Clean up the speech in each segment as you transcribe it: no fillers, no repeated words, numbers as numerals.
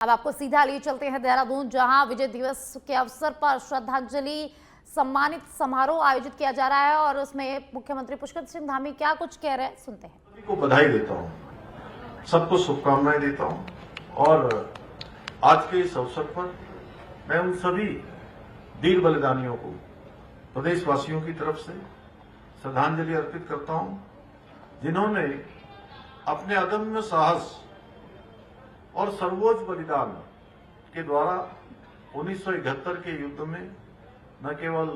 अब आपको सीधा लिए चलते हैं देहरादून, जहां विजय दिवस के अवसर पर श्रद्धांजलि सम्मानित समारोह आयोजित किया जा रहा है और उसमें मुख्यमंत्री पुष्कर सिंह धामी क्या कुछ कह रहे हैं, सुनते हैं। सभी को बधाई देता हूं, सबको शुभकामनाएं देता हूं और आज के इस अवसर पर मैं उन सभी वीर बलिदानियों को प्रदेशवासियों की तरफ से श्रद्धांजलि अर्पित करता हूं, जिन्होंने अपने अदम्य साहस और सर्वोच्च बलिदान के द्वारा 1971 के युद्ध में न केवल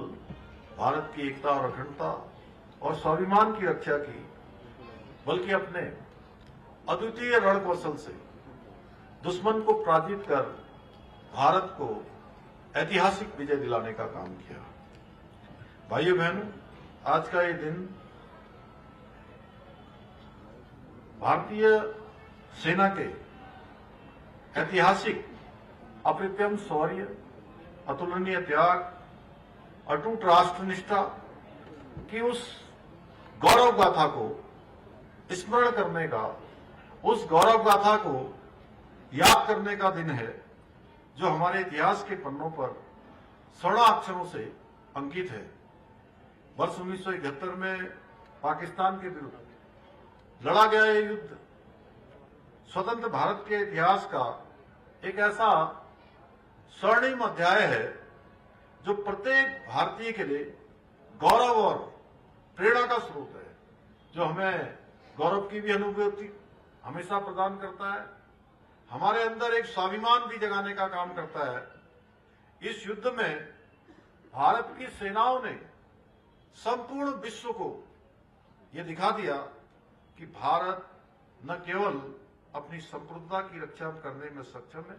भारत की एकता और अखंडता और स्वाभिमान की रक्षा की, बल्कि अपने अद्वितीय रण कौशल से दुश्मन को पराजित कर भारत को ऐतिहासिक विजय दिलाने का काम किया। भाइयों बहनों, आज का ये दिन भारतीय सेना के ऐतिहासिक अप्रतिम शौर्य, अतुलनीय त्याग, अटूट राष्ट्रनिष्ठा की उस गौरव गाथा को स्मरण करने का, उस गौरव गाथा को याद करने का दिन है, जो हमारे इतिहास के पन्नों पर स्वर्णाक्षरों से अंकित है। वर्ष 1971 में पाकिस्तान के विरुद्ध लड़ा गया ये युद्ध स्वतंत्र भारत के इतिहास का एक ऐसा स्वर्णिम अध्याय है, जो प्रत्येक भारतीय के लिए गौरव और प्रेरणा का स्रोत है, जो हमें गौरव की भी अनुभूति हमेशा प्रदान करता है, हमारे अंदर एक स्वाभिमान भी जगाने का काम करता है। इस युद्ध में भारत की सेनाओं ने संपूर्ण विश्व को यह दिखा दिया कि भारत न केवल अपनी संप्रभुता की रक्षा करने में सक्षम है,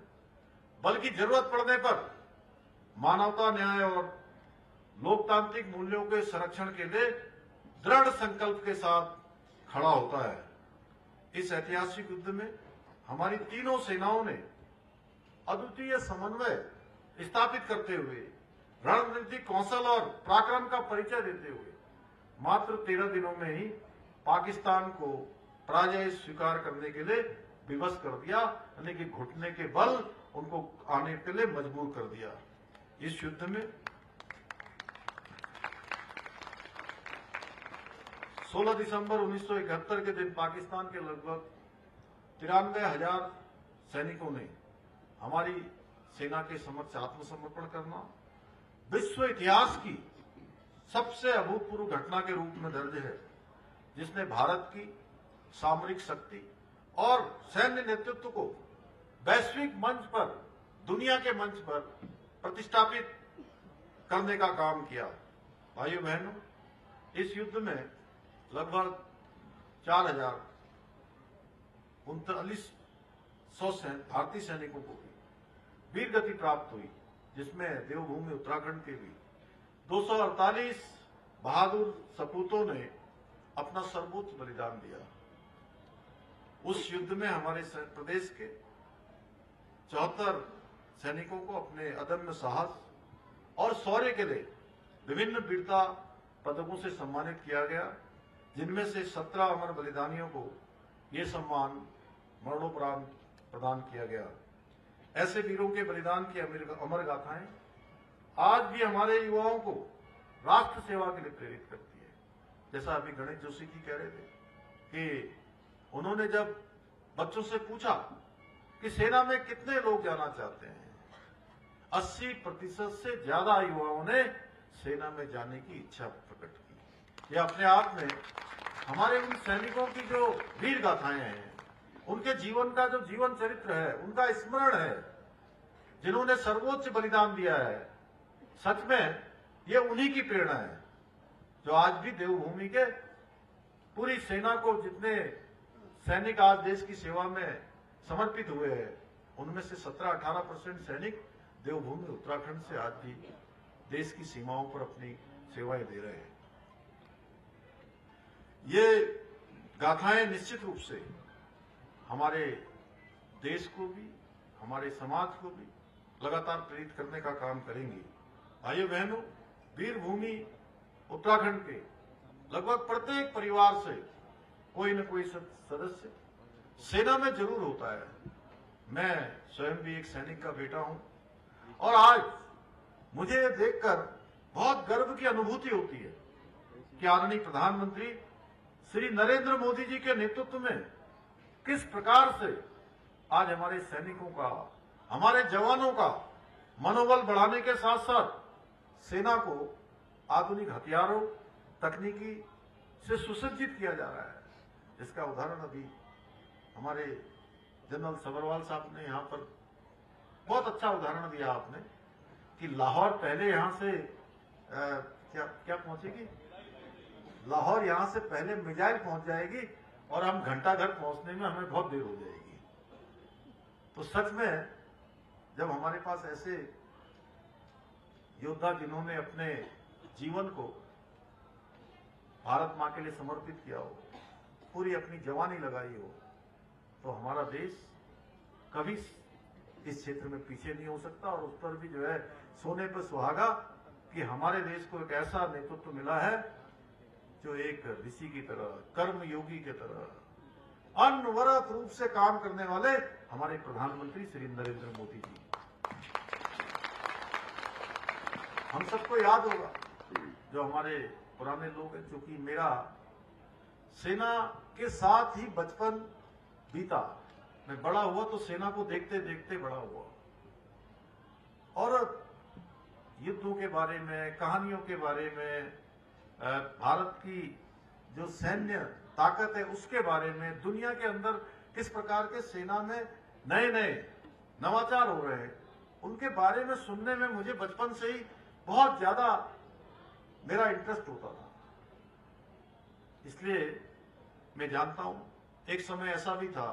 बल्कि जरूरत पड़ने पर मानवता, न्याय और लोकतांत्रिक मूल्यों के संरक्षण के लिए दृढ़ संकल्प के साथ खड़ा होता है। इस ऐतिहासिक युद्ध में हमारी तीनों सेनाओं ने अद्वितीय समन्वय स्थापित करते हुए, रणनीतिक कौशल और पराक्रम का परिचय देते हुए मात्र 13 दिनों में ही पाकिस्तान को पराजय स्वीकार करने के लिए विवश कर दिया, यानी कि घुटने के बल उनको आने के लिए मजबूर कर दिया। इस युद्ध में 16 दिसंबर 1971 के दिन पाकिस्तान के लगभग 93,000 सैनिकों ने हमारी सेना के समक्ष आत्मसमर्पण करना विश्व इतिहास की सबसे अभूतपूर्व घटना के रूप में दर्ज है, जिसने भारत की सामरिक शक्ति और सैन्य नेतृत्व को वैश्विक मंच पर, दुनिया के मंच पर प्रतिष्ठापित करने का काम किया। भाइयों बहनों, इस युद्ध में लगभग 4,039 भारतीय सैनिकों को भी वीर गति प्राप्त हुई, जिसमें देवभूमि उत्तराखंड के भी 248 बहादुर सपूतों ने अपना सर्वोच्च बलिदान दिया। उस युद्ध में हमारे प्रदेश के 74 सैनिकों को अपने अदम्य साहस और शौर्य के लिए विभिन्न वीरता पदकों से सम्मानित किया गया, जिनमें से 17 अमर बलिदानियों को ये सम्मान मरणोपरांत प्रदान किया गया। ऐसे वीरों के बलिदान की अमर गाथाएं आज भी हमारे युवाओं को राष्ट्र सेवा के लिए प्रेरित करती है। जैसा अभी गणेश जोशी जी कह रहे थे कि उन्होंने जब बच्चों से पूछा कि सेना में कितने लोग जाना चाहते हैं, 80% से ज्यादा युवाओं ने सेना में जाने की इच्छा प्रकट की। यह अपने आप में हमारे उन सैनिकों की जो वीर गाथाएं हैं, उनके जीवन का जो जीवन चरित्र है, उनका स्मरण है, जिन्होंने सर्वोच्च बलिदान दिया है। सच में ये उन्हीं की प्रेरणा है, जो आज भी देवभूमि के पूरी सेना को, जितने सैनिक आज देश की सेवा में समर्पित हुए हैं, उनमें से 17-18% सैनिक देवभूमि उत्तराखंड से आज भी देश की सीमाओं पर अपनी सेवाएं दे रहे हैं। ये गाथाएं निश्चित रूप से हमारे देश को भी, हमारे समाज को भी लगातार प्रेरित करने का काम करेंगी। भाइयों बहनों, वीरभूमि उत्तराखंड के लगभग प्रत्येक परिवार से कोई न कोई सदस्य सेना में जरूर होता है, मैं स्वयं भी एक सैनिक का बेटा हूं और आज मुझे ये देखकर बहुत गर्व की अनुभूति होती है कि आदरणीय प्रधानमंत्री श्री नरेंद्र मोदी जी के नेतृत्व में किस प्रकार से आज हमारे सैनिकों का, हमारे जवानों का मनोबल बढ़ाने के साथ साथ सेना को आधुनिक हथियारों, तकनीकी से सुसज्जित किया जा रहा है। इसका उदाहरण अभी हमारे जनरल सभरवाल साहब ने यहां पर बहुत अच्छा उदाहरण दिया आपने कि लाहौर पहले यहां से क्या पहुंचेगी, लाहौर यहां से पहले मिसाइल पहुंच जाएगी और हम घंटा घर पहुंचने में हमें बहुत देर हो जाएगी। तो सच में जब हमारे पास ऐसे योद्धा जिन्होंने अपने जीवन को भारत मां के लिए समर्पित किया हो, पूरी अपनी जवानी लगाई हो, तो हमारा देश कभी इस क्षेत्र में पीछे नहीं हो सकता। और उस पर भी जो है सोने पर सुहागा कि हमारे देश को एक ऐसा नेतृत्व मिला है जो एक ऋषि की तरह, कर्म योगी की तरह अनवरत रूप से काम करने वाले हमारे प्रधानमंत्री श्री नरेंद्र मोदी जी। हम सबको याद होगा जो हमारे पुराने लोग हैं, क्योंकि मेरा सेना के साथ ही बचपन बीता, मैं बड़ा हुआ तो सेना को देखते देखते बड़ा हुआ और युद्धों के बारे में, कहानियों के बारे में, भारत की जो सैन्य ताकत है उसके बारे में, दुनिया के अंदर किस प्रकार के सेना में नए नए नवाचार हो रहे हैं, उनके बारे में सुनने में मुझे बचपन से ही बहुत ज्यादा मेरा इंटरेस्ट होता था। इसलिए मैं जानता हूं एक समय ऐसा भी था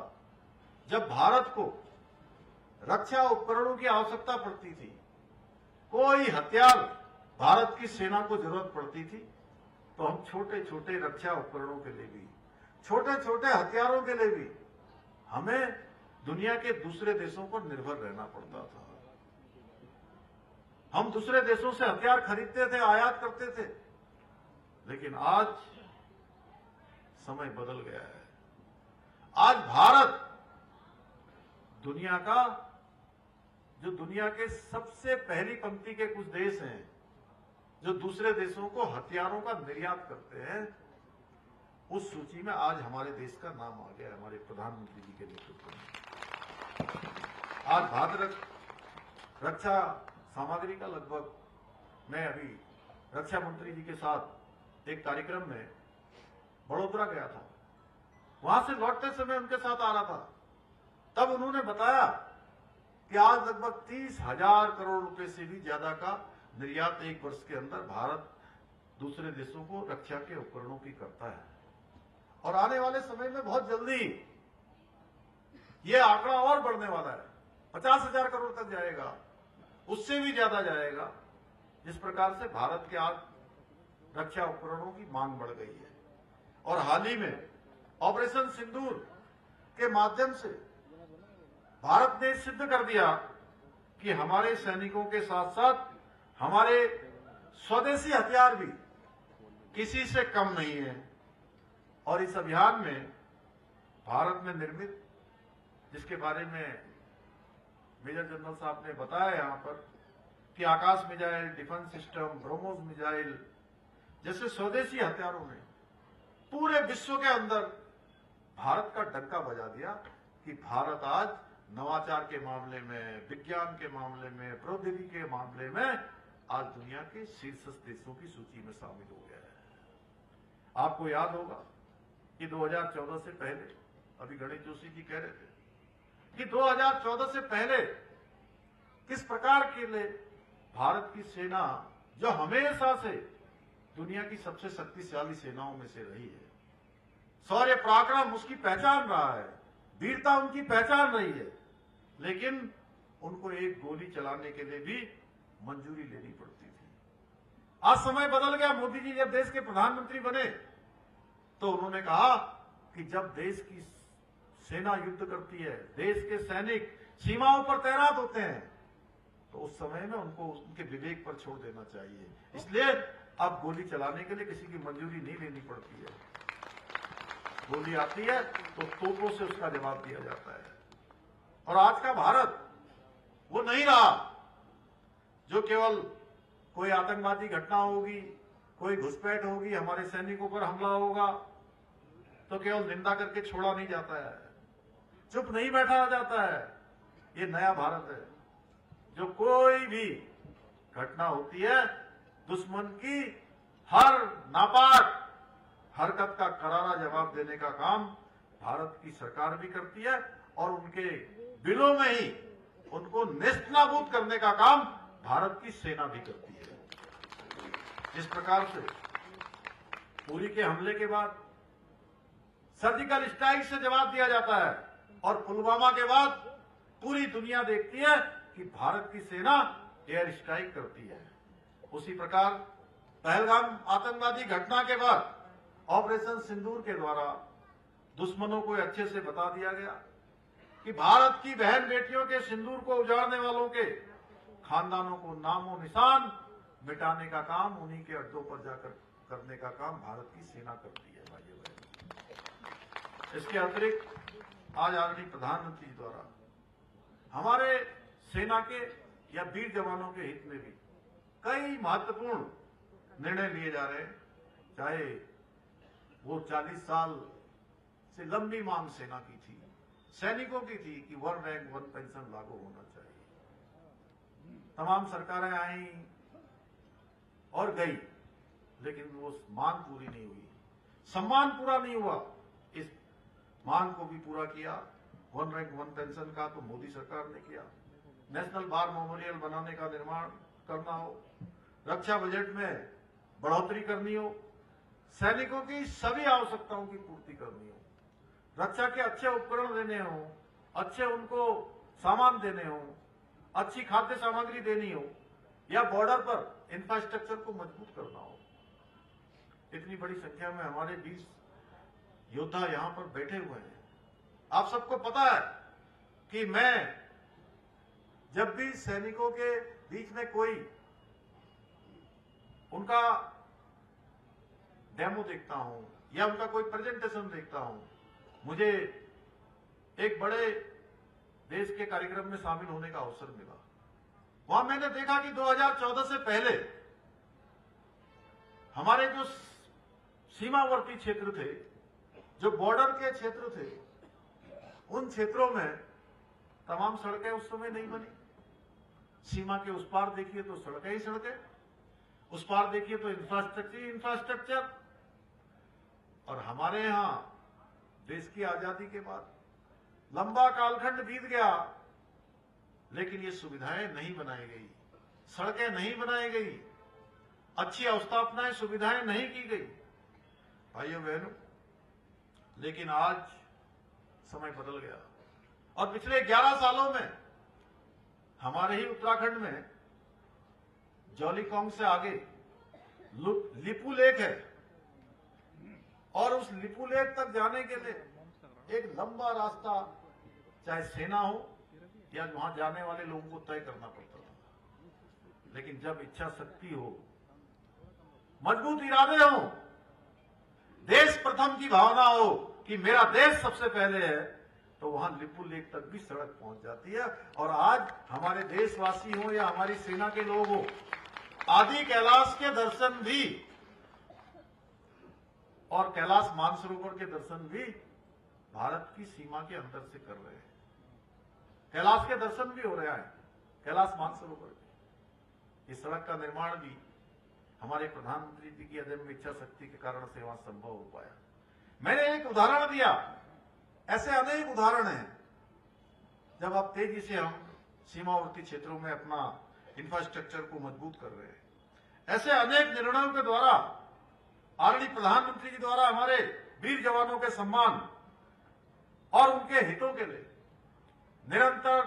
जब भारत को रक्षा उपकरणों की आवश्यकता पड़ती थी, कोई हथियार भारत की सेना को जरूरत पड़ती थी, तो हम छोटे छोटे रक्षा उपकरणों के लिए भी, छोटे छोटे हथियारों के लिए भी हमें दुनिया के दूसरे देशों पर निर्भर रहना पड़ता था। हम दूसरे देशों से हथियार खरीदते थे, आयात करते थे, लेकिन आज समय बदल गया है। आज भारत दुनिया का, जो दुनिया के सबसे पहली पंक्ति के कुछ देश हैं जो दूसरे देशों को हथियारों का निर्यात करते हैं, उस सूची में आज हमारे देश का नाम आ गया है हमारे प्रधानमंत्री जी के नेतृत्व में। आज भारत रक्षा सामग्री का लगभग, मैं अभी रक्षा मंत्री जी के साथ एक कार्यक्रम में बड़ोदरा गया था, वहां से लौटते समय उनके साथ आ रहा था, तब उन्होंने बताया कि आज लगभग 30,000 करोड़ रुपए से भी ज्यादा का निर्यात एक वर्ष के अंदर भारत दूसरे देशों को रक्षा के उपकरणों की करता है। और आने वाले समय में बहुत जल्दी यह आंकड़ा और बढ़ने वाला है, 50,000 करोड़ तक जाएगा, उससे भी ज्यादा जाएगा। जिस प्रकार से भारत के आज रक्षा उपकरणों की मांग बढ़ गई है। और हाल ही में ऑपरेशन सिंदूर के माध्यम से भारत ने सिद्ध कर दिया कि हमारे सैनिकों के साथ साथ हमारे स्वदेशी हथियार भी किसी से कम नहीं है। और इस अभियान में भारत में निर्मित, जिसके बारे में मेजर जनरल साहब ने बताया यहां पर कि Akash missile, defence system, BrahMos missile जैसे स्वदेशी हथियारों ने पूरे विश्व के अंदर भारत का डंका बजा दिया कि भारत आज नवाचार के मामले में, विज्ञान के मामले में, प्रौद्योगिकी के मामले में आज दुनिया के शीर्ष देशों की सूची में शामिल हो गया है। आपको याद होगा कि 2014 से पहले, अभी गणेश जोशी जी कह रहे थे कि 2014 से पहले किस प्रकार के लिए भारत की सेना, जो हमेशा से दुनिया की सबसे शक्तिशाली सेनाओं में से रही है, शौर्य पराक्रम उसकी पहचान रहा है, वीरता उनकी पहचान रही है, लेकिन उनको एक गोली चलाने के लिए भी मंजूरी लेनी पड़ती थी। आज समय बदल गया। मोदी जी जब देश के प्रधानमंत्री बने तो उन्होंने कहा कि जब देश की सेना युद्ध करती है, देश के सैनिक सीमाओं पर तैनात होते हैं, तो उस समय में उनको उनके विवेक पर छोड़ देना चाहिए। इसलिए अब गोली चलाने के लिए किसी की मंजूरी नहीं लेनी पड़ती है। गोली आती है तो तोपों से उसका जवाब दिया जाता है। और आज का भारत वो नहीं रहा जो केवल कोई आतंकवादी घटना होगी, कोई घुसपैठ होगी, हमारे सैनिकों पर हमला होगा तो केवल निंदा करके छोड़ा नहीं जाता है, चुप नहीं बैठा जाता है। ये नया भारत है जो कोई भी घटना होती है, दुश्मन की हर नापाक हरकत का करारा जवाब देने का काम भारत की सरकार भी करती है और उनके दिलों में ही उनको नेस्तनाबूद करने का काम भारत की सेना भी करती है। जिस प्रकार से उरी के हमले के बाद सर्जिकल स्ट्राइक से जवाब दिया जाता है और पुलवामा के बाद पूरी दुनिया देखती है कि भारत की सेना एयर स्ट्राइक करती है, उसी प्रकार पहलगाम आतंकवादी घटना के बाद ऑपरेशन सिंदूर के द्वारा दुश्मनों को अच्छे से बता दिया गया कि भारत की बहन बेटियों के सिंदूर को उजाड़ने वालों के खानदानों को नामो निशान मिटाने का काम, उन्हीं के अड्डों पर जाकर करने का काम भारत की सेना करती है भाइयों बहनों। इसके अतिरिक्त आज आदरणीय प्रधानमंत्री द्वारा हमारे सेना के या वीर जवानों के हित में भी कई महत्वपूर्ण निर्णय लिए जा रहे हैं। चाहे वो 40 साल से लंबी मांग सेना की थी, सैनिकों की थी कि 1 रैंक 1 पेंशन लागू होना चाहिए। तमाम सरकारें आई और गई, लेकिन वो मांग पूरी नहीं हुई, सम्मान पूरा नहीं हुआ। इस मांग को भी पूरा किया। 1 रैंक 1 पेंशन का तो मोदी सरकार ने किया। नेशनल बार मेमोरियल बनाने का निर्माण करना हो, रक्षा बजट में बढ़ोतरी करनी हो, सैनिकों की सभी आवश्यकताओं की पूर्ति करनी हो, रक्षा के अच्छे उपकरण देने हो, अच्छे उनको सामान देने हो, अच्छी खाद्य सामग्री देनी हो, या बॉर्डर पर इंफ्रास्ट्रक्चर को मजबूत करना हो। इतनी बड़ी संख्या में हमारे 20 योद्धा यहां पर बैठे हुए हैं। आप सबको पता है कि मैं जब भी सैनिकों के बीच में कोई उनका डेमो देखता हूं या उनका कोई प्रेजेंटेशन देखता हूं, मुझे एक बड़े देश के कार्यक्रम में शामिल होने का अवसर मिला। वहां मैंने देखा कि 2014 से पहले हमारे जो सीमावर्ती क्षेत्र थे, जो बॉर्डर के क्षेत्र थे, उन क्षेत्रों में तमाम सड़कें उस समय नहीं बनी। सीमा के उस पार देखिए तो सड़कें ही सड़कें, उस पार देखिए तो इंफ्रास्ट्रक्चर ही इंफ्रास्ट्रक्चर। और हमारे यहां देश की आजादी के बाद लंबा कालखंड बीत गया, लेकिन ये सुविधाएं नहीं बनाई गई, सड़कें नहीं बनाई गई, अच्छी अवस्थापनाएं सुविधाएं नहीं की गई भाइयों बहनों। लेकिन आज समय बदल गया और पिछले 11 सालों में हमारे ही उत्तराखंड में जौलीकॉन्ग से आगे लिपू लेक है और उस लिपू लेक तक जाने के लिए एक लंबा रास्ता चाहे सेना हो या वहां जाने वाले लोगों को तय करना पड़ता था। लेकिन जब इच्छा शक्ति हो, मजबूत इरादे हो, देश प्रथम की भावना हो कि मेरा देश सबसे पहले है, तो वहां लिपू लेक तक भी सड़क पहुंच जाती है। और आज हमारे देशवासी हो या हमारी सेना के लोग हो, आदि कैलाश के दर्शन भी और कैलाश मानसरोवर के दर्शन भी भारत की सीमा के अंदर से कर रहे हैं। कैलाश के दर्शन भी हो रहा है, कैलाश मानसरोवर के। इस सड़क का निर्माण भी हमारे प्रधानमंत्री जी की अदम्य इच्छा शक्ति के कारण से वहां संभव हो पाया। मैंने एक उदाहरण दिया, ऐसे अनेक उदाहरण हैं। जब आप तेजी से हम सीमावर्ती क्षेत्रों में अपना इंफ्रास्ट्रक्चर को मजबूत कर रहे हैं, ऐसे अनेक निर्णयों के द्वारा आदरणीय प्रधानमंत्री जी द्वारा हमारे वीर जवानों के सम्मान और उनके हितों के लिए निरंतर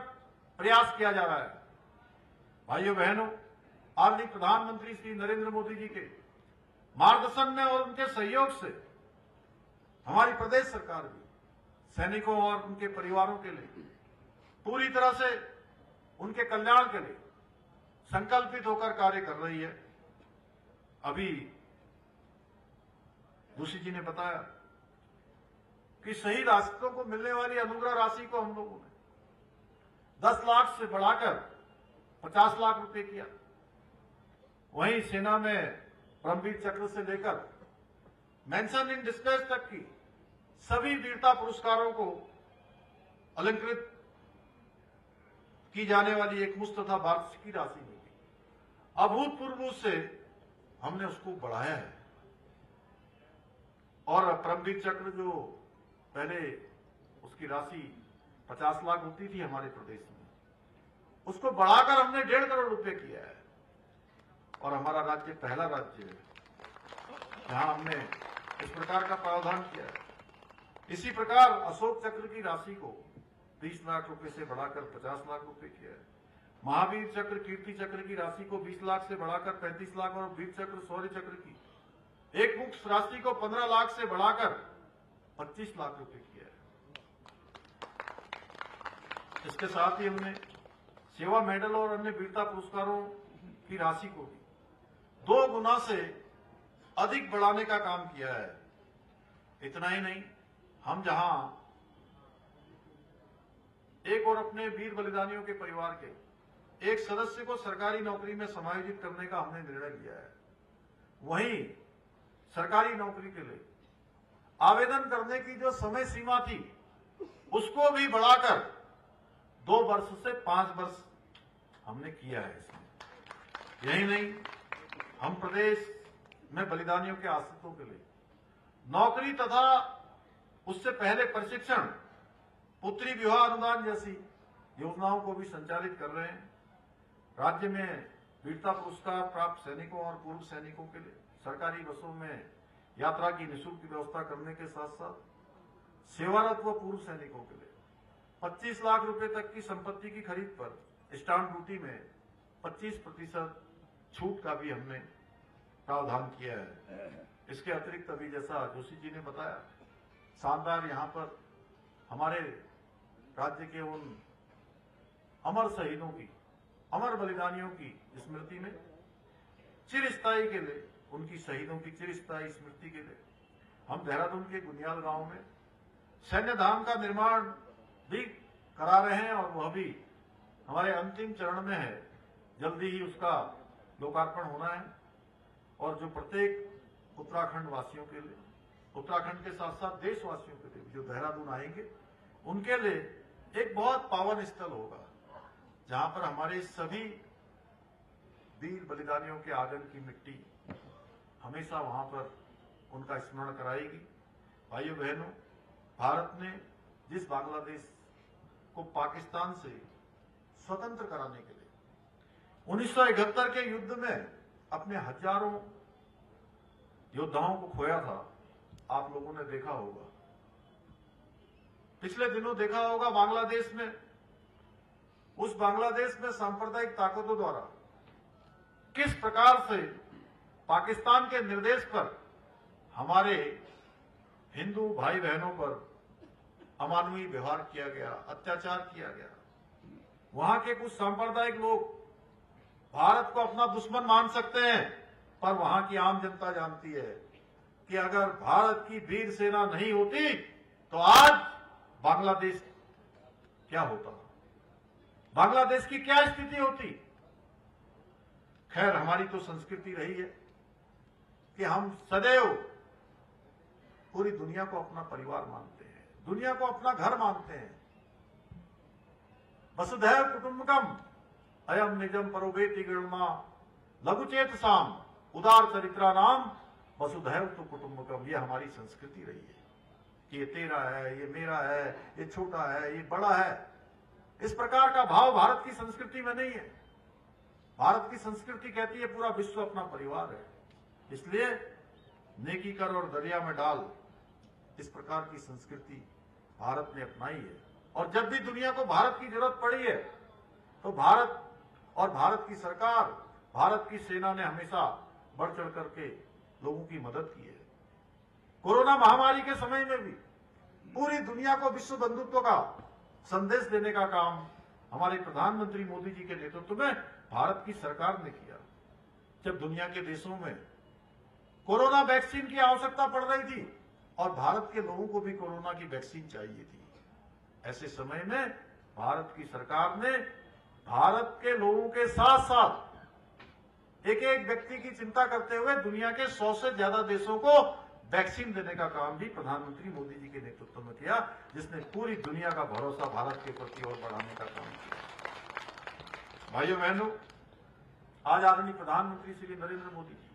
प्रयास किया जा रहा है। भाइयों बहनों, आदरणीय प्रधानमंत्री श्री नरेंद्र मोदी जी के मार्गदर्शन में और उनके सहयोग से हमारी प्रदेश सरकार भी सैनिकों और उनके परिवारों के लिए पूरी तरह से उनके कल्याण के लिए संकल्पित होकर कार्य कर रही है। अभी जोशी जी ने बताया कि शहीद आश्रितों को मिलने वाली अनुग्रह राशि को हम लोगों ने 10 लाख से बढ़ाकर 50 लाख रुपए किया। वहीं सेना में परमवीर चक्र से लेकर मेंशन इन डिस्ग्रेस तक की सभी वीरता पुरस्कारों को अलंकृत की जाने वाली एक मुश्त तथा वार्षिक की राशि में भी अभूतपूर्व रूप से हमने उसको बढ़ाया है। और परमवीर चक्र जो पहले उसकी राशि 50 लाख होती थी हमारे प्रदेश में, उसको बढ़ाकर हमने 1.5 करोड़ रुपए किया है। और हमारा राज्य पहला राज्य है जहां हमने इस प्रकार का प्रावधान किया है। इसी प्रकार अशोक चक्र की राशि को 30 लाख रुपए से बढ़ाकर 50 लाख रुपए किया है। महावीर चक्र, कीर्ति चक्र की राशि को 20 लाख से बढ़ाकर 35 लाख और वीर चक्र, शौर्य चक्र की एक मुक्त राशि को 15 लाख से बढ़ाकर 25 लाख रुपए किया है। इसके साथ ही हमने सेवा मेडल और अन्य वीरता पुरस्कारों की राशि को भी 2 गुना से अधिक बढ़ाने का काम किया है। इतना ही नहीं, हम जहां एक और अपने वीर बलिदानियों के परिवार के एक सदस्य को सरकारी नौकरी में समायोजित करने का हमने निर्णय लिया है, वहीं सरकारी नौकरी के लिए आवेदन करने की जो समय सीमा थी उसको भी बढ़ाकर 2 वर्ष से 5 वर्ष हमने किया है इसमें। यही नहीं, हम प्रदेश में बलिदानियों के आश्रितों के लिए नौकरी तथा उससे पहले प्रशिक्षण, पुत्री विवाह अनुदान जैसी योजनाओं को भी संचालित कर रहे हैं। राज्य में वीरता पुरस्कार प्राप्त सैनिकों और पूर्व सैनिकों के लिए सरकारी बसों में यात्रा की निःशुल्क व्यवस्था करने के साथ साथ सेवारत व पूर्व सैनिकों के लिए 25 लाख रुपए तक की संपत्ति की खरीद पर स्टाम्प ड्यूटी में 25% छूट का भी हमने प्रावधान किया है। इसके अतिरिक्त अभी जैसा जोशी जी ने बताया, शानदार यहां पर हमारे राज्य के उन अमर शहीदों की, अमर बलिदानियों की स्मृति में चिरस्थायी के लिए, उनकी शहीदों की चिरस्थायी स्मृति के लिए हम देहरादून के गुनियाल गांव में सैन्य धाम का निर्माण भी करा रहे हैं और वह भी हमारे अंतिम चरण में है। जल्दी ही उसका लोकार्पण होना है और जो प्रत्येक उत्तराखंड वासियों के लिए, उत्तराखंड के साथ साथ देशवासियों के लिए जो देहरादून आएंगे उनके लिए एक बहुत पावन स्थल होगा, जहां पर हमारे सभी वीर बलिदानियों के आंगन की मिट्टी हमेशा वहां पर उनका स्मरण कराएगी। भाइयों बहनों, भारत ने जिस बांग्लादेश को पाकिस्तान से स्वतंत्र कराने के लिए 1971 के युद्ध में अपने हजारों योद्धाओं को खोया था, आप लोगों ने देखा होगा। पिछले दिनों देखा होगा बांग्लादेश में, उस बांग्लादेश में सांप्रदायिक ताकतों द्वारा किस प्रकार से पाकिस्तान के निर्देश पर हमारे हिंदू भाई बहनों पर अमानवीय व्यवहार किया गया, अत्याचार किया गया। वहां के कुछ सांप्रदायिक लोग भारत को अपना दुश्मन मान सकते हैं, पर वहां की आम जनता जानती है कि अगर भारत की वीर सेना नहीं होती तो आज बांग्लादेश क्या होता, बांग्लादेश की क्या स्थिति होती। खैर, हमारी तो संस्कृति रही है कि हम सदैव पूरी दुनिया को अपना परिवार मानते हैं, दुनिया को अपना घर मानते हैं। वसुधैव कुटुंबकम अयम निजम परोवेति गणमा लघुचेत साम उदार चरित्रा नाम वसुधैव तो कुटुंबकम। ये हमारी संस्कृति रही है कि ये तेरा है, ये मेरा है, ये छोटा है, ये बड़ा है। इस प्रकार का भाव भारत की संस्कृति में नहीं है। भारत की संस्कृति कहती है पूरा विश्व अपना परिवार है। इसलिए नेकी कर और दरिया में डाल, इस प्रकार की संस्कृति भारत ने अपनाई है। और जब भी दुनिया को भारत की जरूरत पड़ी है तो भारत और भारत की सरकार, भारत की सेना ने हमेशा बढ़ चढ़ करके लोगों की मदद की है। कोरोना महामारी के समय में भी पूरी दुनिया को विश्व बंधुत्व का संदेश देने का काम हमारे प्रधानमंत्री मोदी जी के नेतृत्व में भारत की सरकार ने किया। जब दुनिया के देशों में कोरोना वैक्सीन की आवश्यकता पड़ रही थी और भारत के लोगों को भी कोरोना की वैक्सीन चाहिए थी, ऐसे समय में भारत की सरकार ने भारत के लोगों के साथ साथ एक एक व्यक्ति की चिंता करते हुए दुनिया के 100 से ज्यादा देशों को वैक्सीन देने का काम भी प्रधानमंत्री मोदी जी के नेतृत्व में किया, जिसने पूरी दुनिया का भरोसा भारत के प्रति और बढ़ाने का काम किया। भाइयों बहनों, आज आदरणीय प्रधानमंत्री श्री नरेंद्र मोदी जी